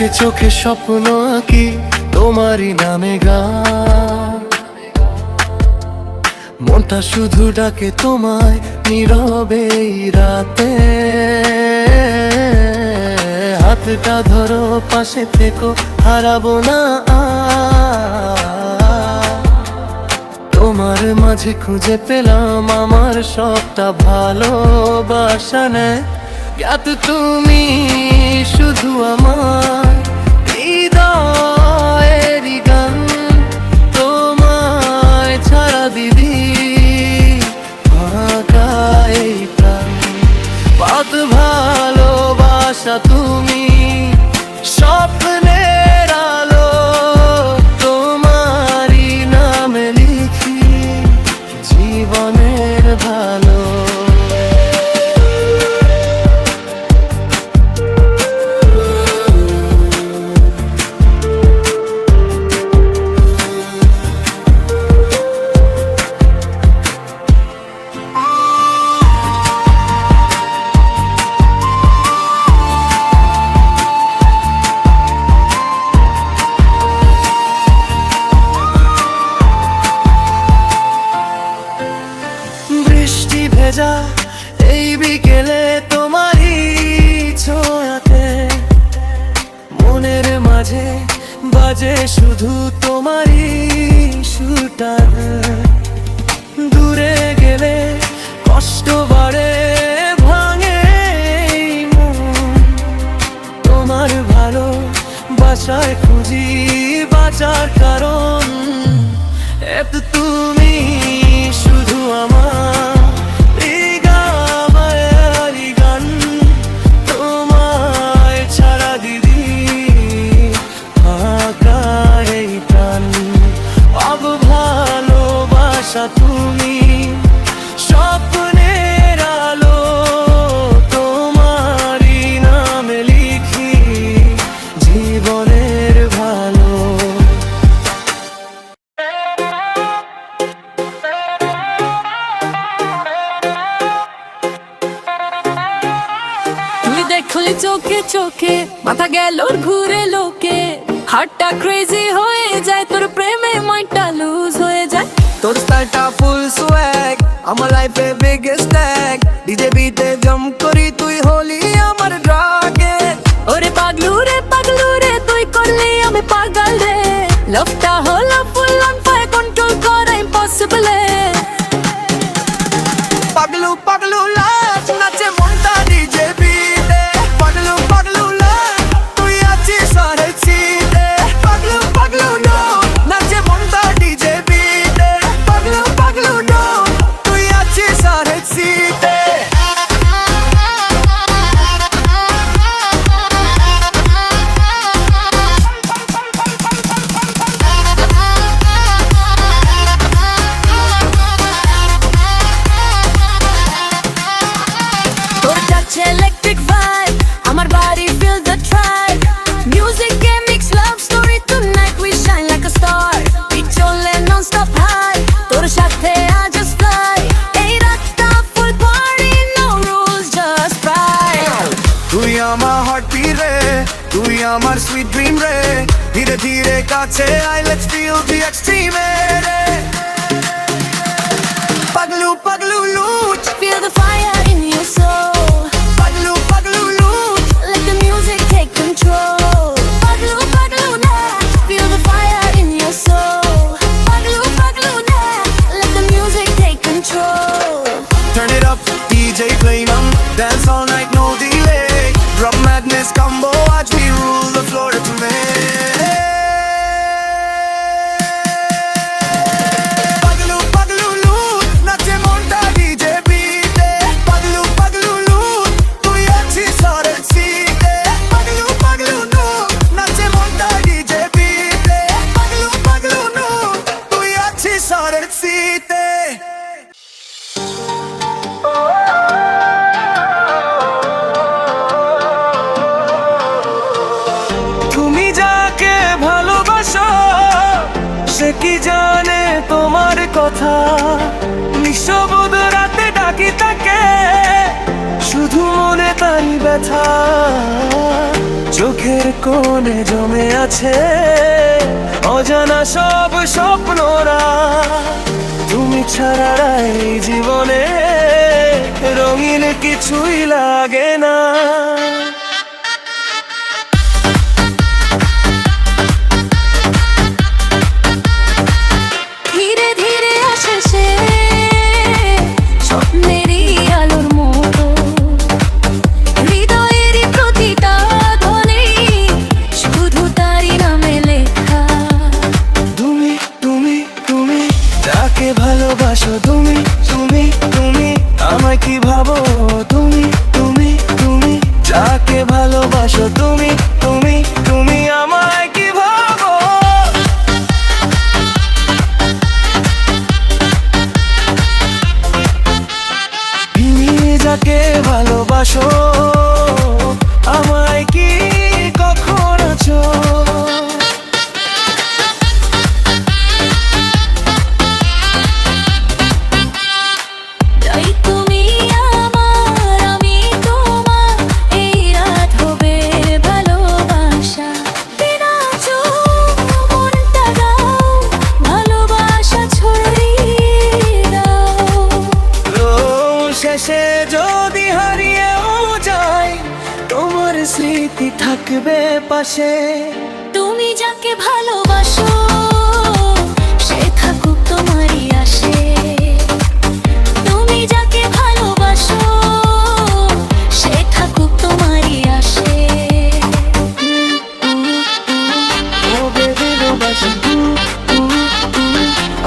চোখে চোখে স্বপ্ন আঁকি তোমারই নামে গান, মনটা শুধু ডাকে তোমায় নীরবে এই রাতে। হাতটা ধরো পাশে থেকো হারাবো না তোমার মাঝে খুঁজে পেলাম আমার সবটা ভালোবাসা নেয়। জ্ঞাত তুমি শুধু আমার হৃদয়েরই গান, তোমায় ছাড়া দিদি ফাঁকা এই প্রাণ। পাত ভালোবাসা তুমি স্বপ্নের আলো, তোমারই নামে লিখি জীবনের ভালো। বৃষ্টি ভেজা এই বিকেলে তোমারই ছোঁয়াতে, মনের মাঝে বাজে শুধু তোমারই সুরটা। দূরে গেলে কষ্ট বাড়ে ভাঙে এই মন, তোমার ভালো বাসায় খুঁজি বাঁচার কারণ। এত তুমি শুধু আমার হৃদয়েরই গান, তোমায় ছাড়া দিদি ফাঁকা এই প্রাণ। অব ভালোবাসা তুমি স্বপ্নের আলো, তোমারই নামে লিখি জীবনের ভালো। দেখলি চোখে চোখে মাথা গেল ঘুরে লোকে, হার্টটা ক্রেজি হয়ে যায় তোর প্রেমে, মাইন্ডটা লুজ হয়ে যায়। তোর স্টাইলটা ফুল সোয়াগ, আমার লাইফে বিগেস্ট ট্যাগ। ডিজে বিতে জাম্প করি তুই হলি আমার ড্রাগে। ওরে পাগলু রে তুই করলি আমি পাগল রে, লাভটা হলো ফুল অন ফায়ার, কন্ট্রোল করা ইম্পসিবল। পাগলু পাগলু লাজ নাচে মনটা ডিজে বিতে। পাগলু পাগলু লাজ তুই আছিস সারে সিতে। পাগলু পাগলু নো নাচে মনটা ডিজে বিতে। পাগলু পাগলু নো তুই আছিস সারে সিতে। তোর যাচ্ছে ইলেকট্রিক ভাইব, আমার body feel the tribe. Music and mix love story tonight, we shine like a star. Beat চলে non-stop high, তোর সাথে I just fly. এই রাতটা full party, no rules, just pride. তুই আমার হার্টবিট রে, তুই আমার সুইট ড্রিম রে। ধীরে ধীরে কাছে I, let's feel the extreme রে। পাগলু পাগলু লুট, Feel the fire in your soul. Paglu Paglu লুট। Let the music take control. Paglu paglu na, feel the fire in your soul. Paglu paglu na, let the music take control. Turn it up, DJ play nam. Dance all night, no delay. Drop madness combo, watch me rule the floor tonight. Paglu paglu loot, nache monta DJ beat. Paglu paglu loot, tu achi sare seete. Paglu paglu no, nache monta DJ beat. Paglu paglu no, tu achi sare seete. তুমি যাকে ভালোবাসো সে কি জানে তোমার কথা। নিঃশব্দ রাতে ডাকি তাকে, শুধু মনে তাই ব্যথা। চোখের কোণে জমে আছে অজানা সব স্বপ্নরা। তুমি ছাড়া এই জীবনে রঙিন কিছুই লাগে না। ধীরে ধীরে আসে সে স্বপ্নেরই আলোর মতো, হৃদয়েরই প্রতিটা ধ্বনি শুধু তারই নামে লেখা। তুমি তুমি তুমি যাকে ভালোবাসো, তুমি তুমি তুমি আমায় কি ভাবো, তুমি তুমি তুমি যাকে ভালোবাসো, তুমি তুমি তুমি আমায় কি ভাবো। তুমি যাকে ভালোবাসো আমায় কি কখন আছো। তাই তুমি আমার, আমি তোমার, এই রাত হবে ভালোবাসা। বিনা চোখ মনটা দাও, ভালোবাসা ছড়িয়ে দাও। শেষে যদি হারিয়েও যাই তোমার স্মৃতি থাকবে পাশে। তুমি যাকে ভালোবাসো সে থাকুক তোমারই আশে। তুমি যাকে ভালোবাসো সে থাকুক তোমারই আশে। ও বেবি ভালোবাসি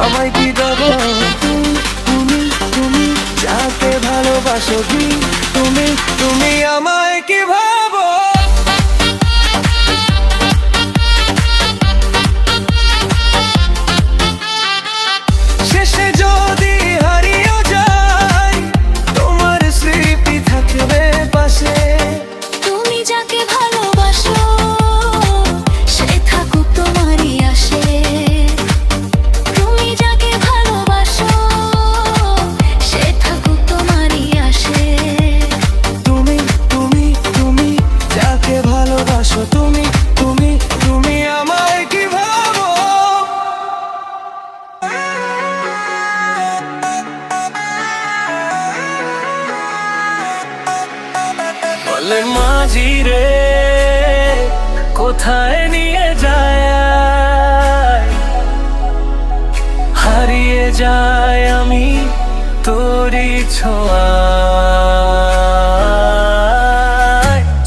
আমায় কি দেবো, তুমি তুমি যাকে ভালোবাসো, তুমি তুমি আমায় কি ভাবো। শেষে যদি হারিয়েও যাই তোমার স্মৃতি থাকবে পাশে। তুমি যাকে ভালোবাসো সে থাকুক তোমারই আশে। তুমি যাকে ভালোবাসো সে থাকুক তোমারই আশে। তুমি তুমি তুমি যাকে ভালোবাসো, তুমি তুমি তুমি আমায় কি ভাবো। বলে মাঝি রে কোথায় নিয়ে যায়, হারিয়ে যায় আমি তোরই ছোঁয়ায়।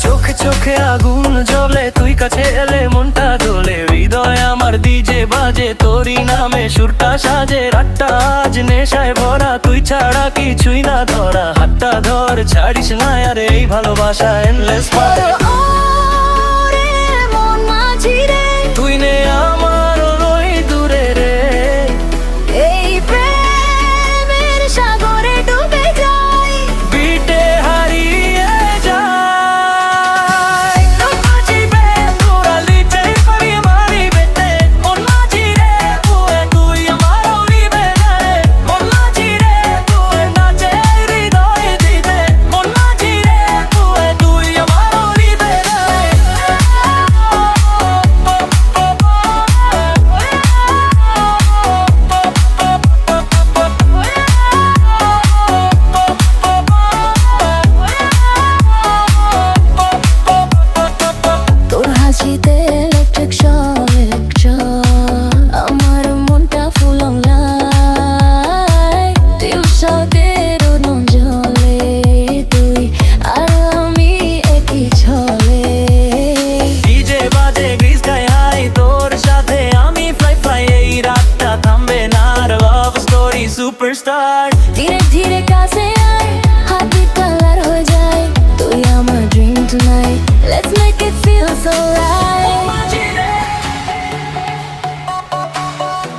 চোখে চোখে আগুন জ্বলে তুই কাছে এলে মনটা দোলে, হৃদয় আমার ডিজে বাজে তোরই নামে সুরটা সাজে। রাতটা আজ নেশায় ভরা তুই ছাড়া কিছুই না ধরা, হাতটা ধর ছাড়িস না আর এই ভালোবাসা এন্ডলেস পারে। ওরে মন মাঝি রে, তুই নে আমার ওই দূরে রে, এই প্রেমের সাগরে ডুবে যাই, বিটে হারিয়ে যায়। মাঝি বে তোরা লিটে পারি মারি বেতে, মন মাঝি রে তুই আমার হরিবে রে, মন মাঝি রে তুই নাচে হৃদয় দিতে, মন মাঝি রে তুই আমার হরিবে রে। তোর হাসিতে ইলেকট্রিক শক, আমার মনটা ফুল অন লাইট, টিউ শকের উদন জ্বলে, তুই আর আমি একই ছলে। ডিজে বাজে গ্রিস গায়ে হাই তোর সাথে আমি ফ্লাই ফ্লাই, এই রাতটা থামবে না লাভ স্টোরি সুপারস্টার। ধীরে ধীরে কাছে আয়, হাতবিট কালার হয়ে যায়, তুই আমার dream tonight, let's make it feel so right. মাঝি রে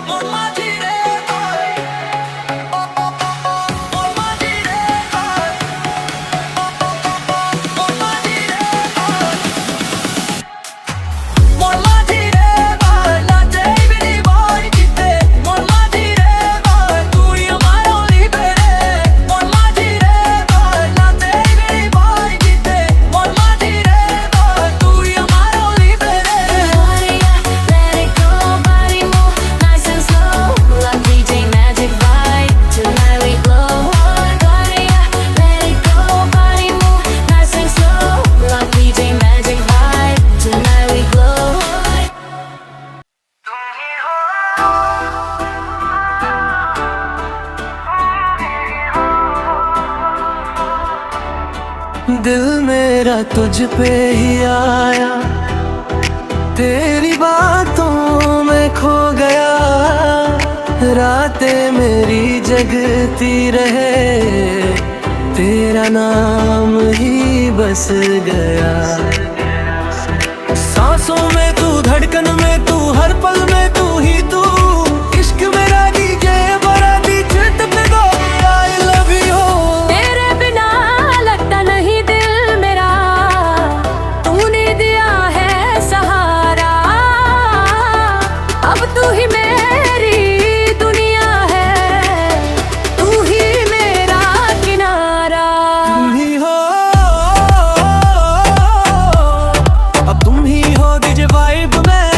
মন মাঝি রে মন মাঝি রে মন মাঝি রে মন মাঝি রে নাচে বিনি বয় দিতে, মন মাঝি রে তুই আমার হলি मेरा तुझ पे ही आया, तेरी बातों में खो गया, रातें मेरी जगती रहे, तेरा नाम ही बस गया। सांसों में तू, धड़कन में तू, हर पल में तू ही तू, इश्क मेरा डीजे बड़ा डीजे पे गो, आई लव यू। तेरे बिना लगता नहीं दिल मेरा, तूने दिया है सहारा, अब तू ही मेरी दुनिया है, तू ही मेरा किनारा। तुम ही हो, अब तुम ही हो डीजे वाइब में,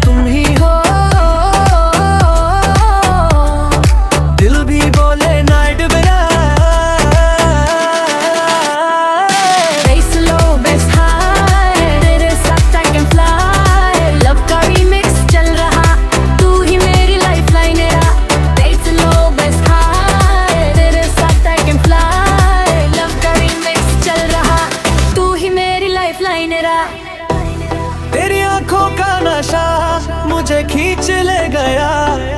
तुम ही हो, दिल भी बोले नाइट मेरा। Race low, best high, तेरे साथ I can fly, love का remix चल रहा, तू ही मेरी lifeline है। Race low, best high, तेरे साथ I can fly, love का remix चल रहा, तू ही मेरी lifeline है। तेरी आंखों का नशा मुझे खींच ले गया,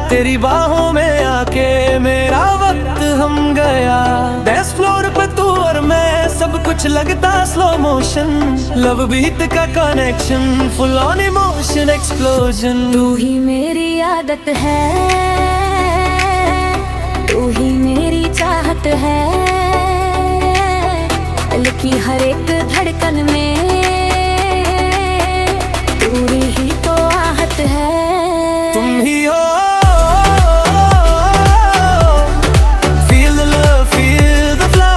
तेरी बाहों में आके मेरा वक्त हम गया। डांस फ्लोर पे तू और मैं, सब कुछ लगता स्लो मोशन, लव बीट का connection, full on emotion explosion. तू ही मेरी आदत है, तू ही मेरी चाहत है, लिखी हर एक धड़कन में पूरी ही तो आहत है। तुम ही हो, feel the love, feel the fly,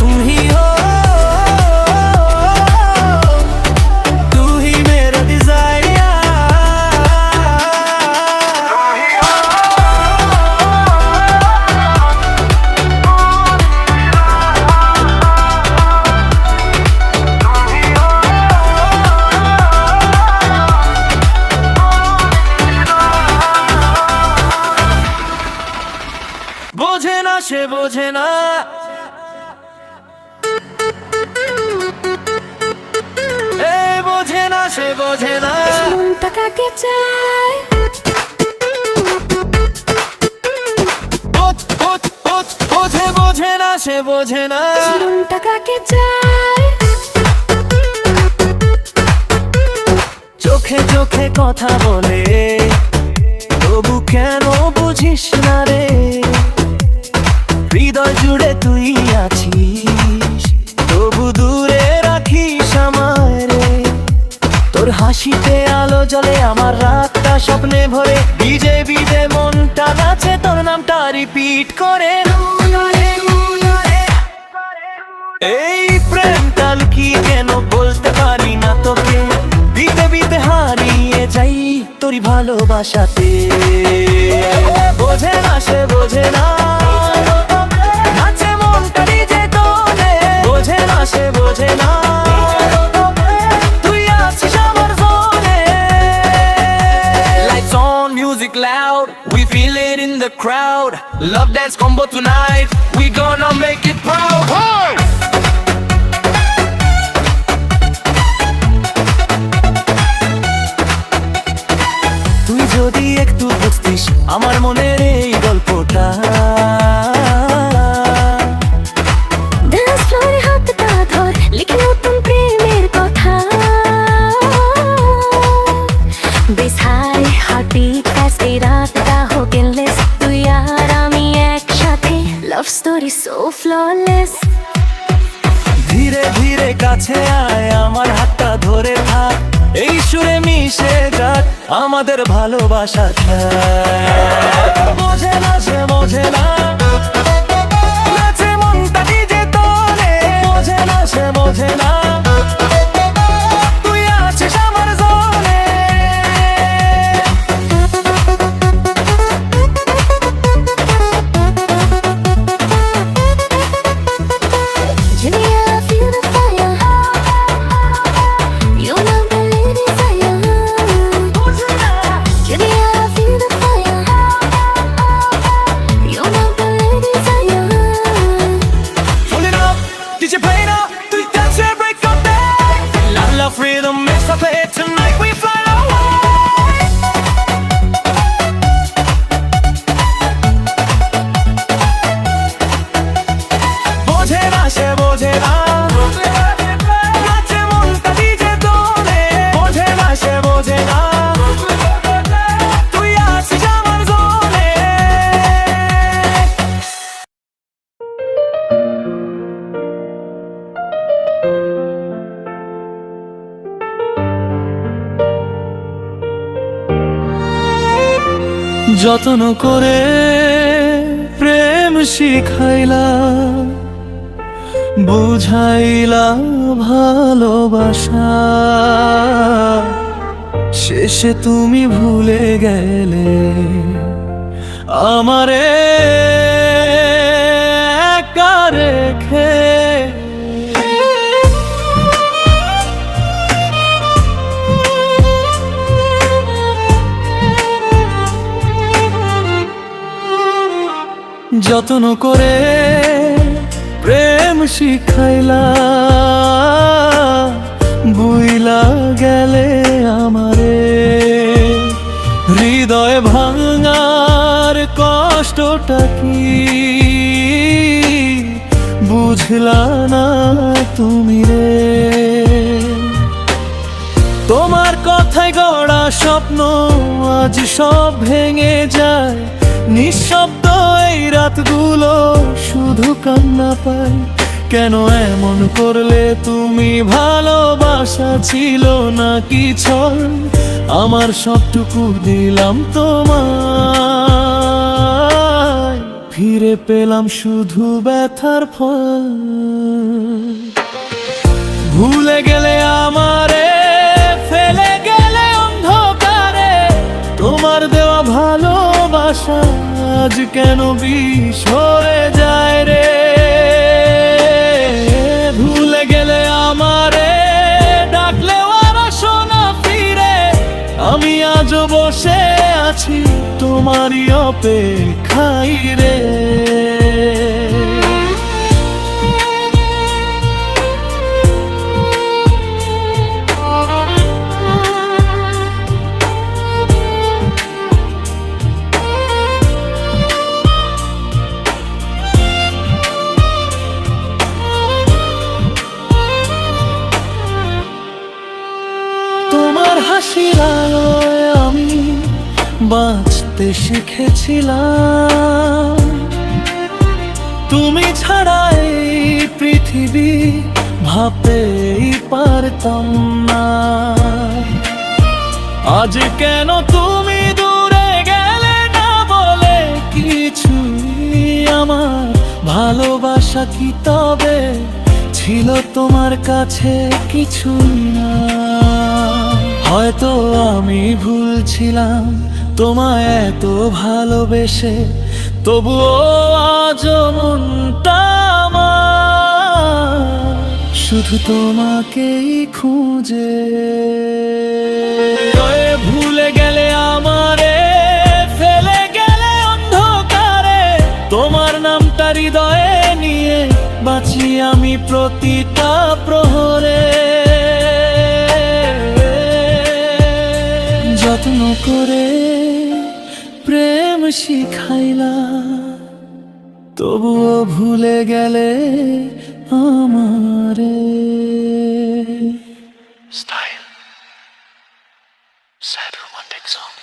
तुम ही हो, तू ही मेरा desire। বোঝে না সে বোঝে না, এ বোঝে না সে বোঝে না। মনটা কাকে চায়, বোঝে বোঝে না সে বোঝে না, মনটা কাকে চায়। চোখে চোখে কথা বলে, তবু কেন বুঝিস না রে, হৃদয় জুড়ে তুই আছিস, তবু দূরে রাখিস আমায় রে। তোর হাসিতে আলো জ্বলে, আমার রাতটা স্বপ্নে ভরে, ভিজে ভিজে মনটা নাচে, তোর নামটা রিপিট করে। এই প্রেমটা কি কেন বলতে পারি না তোকে, দিতে দিতে হারিয়ে যাই তোরই ভালোবাসাতে। বোঝে না সে বোঝে না, নাচে মনটা ডিজে তোলে, বোঝে না সে বোঝে না, তুই আছিস আমার জোনে। Lights on, music loud, we feel it in the crowd, love dance combo tonight, we gonna make it proud. Hey! তুই যদি একটু বুঝতিস আমার মনের এই গল্পটা, Dance floor এ হাতটা ধর, লিখি নতুন প্রেমের কথা। Bass high, heartbeat fast, এই রাতটা হোক endless, তুই আর আমি একসাথে, love story so flawless। ধীরে ধীরে কাছে আয়, আমার হাতটা ধরে থাক, এই সুরে মিশে যাক আমাদের ভালোবাসাটা। বোঝে না সে বোঝে না, নাচে মনটা ডিজে তোলে, বোঝে না সে বোঝে না, তুই আছিস আমার জোনে। Julia, feel the fire, you know the lady fire. Julia, feel the fire, you know the lady fire. rhythm makes us play tonight. We fly away. বোঝে না সে বোঝে না, নাচে মনটা ডিজে তোলে। বোঝে না সে বোঝে না, তুই আছিস আমার জোনে। যত্ন করে প্রেম শিখাইলা, বুঝাইলা ভালোবাসা, শেষে তুমি ভুলে গেলে আমারে একা রেখে। যত্ন করে প্রেম শিখাইলা, বুইলা গেলে আমারে। হৃদয় ভাঙার কষ্টটা কি বুঝলা না তুমি রে? তোমার কথায় গড়া স্বপ্ন আজ সব ভেঙে যায়। নিঃশব্দ এই রাতগুলো শুধু কান্না পায়। কেন এমন করলে তুমি? ভালোবাসা ছিল নাকি ছল? আমার সবটুকু দিলাম তোমায়, ফিরে পেলাম শুধু ব্যথার ফল। ভুলে গেলে আমারে, ফেলে গেলে অন্ধকারে। তোমার দেওয়া ভালোবাসা আজ কেন বিষ হয়ে যায় রে? ভুলে গেলে আমারে, ডাকলেও আর আসো না ফিরে। আমি আজও বসে আছি তোমারই অপেক্ষায় রে। তোমার হাসির আলোয় আমি বাঁচতে শিখেছিলাম। তুমি ছাড়া এই পৃথিবী ভাবতেই পারতাম না। আজ কেন তুমি দূরে গেলে না বলে কিছুই? আমার ভালোবাসা কি তবে ছিল তোমার কাছে কিছুই না? হয়তো আমি ভুল ছিলাম তোমায় এত ভালোবেসে, তবুও আজও মনটা আমার শুধু তোমাকেই খুঁজে। ভুলে গেলে আমারে, ফেলে গেলে অন্ধকারে। তোমার নামটা হৃদয়ে নিয়ে বাঁচি আমি প্রতিটা প্রহরে। যত্ন করে প্রেম শিখাইলা, তবুও ভুলে গেলে আমারে। Style. Sad romantic song.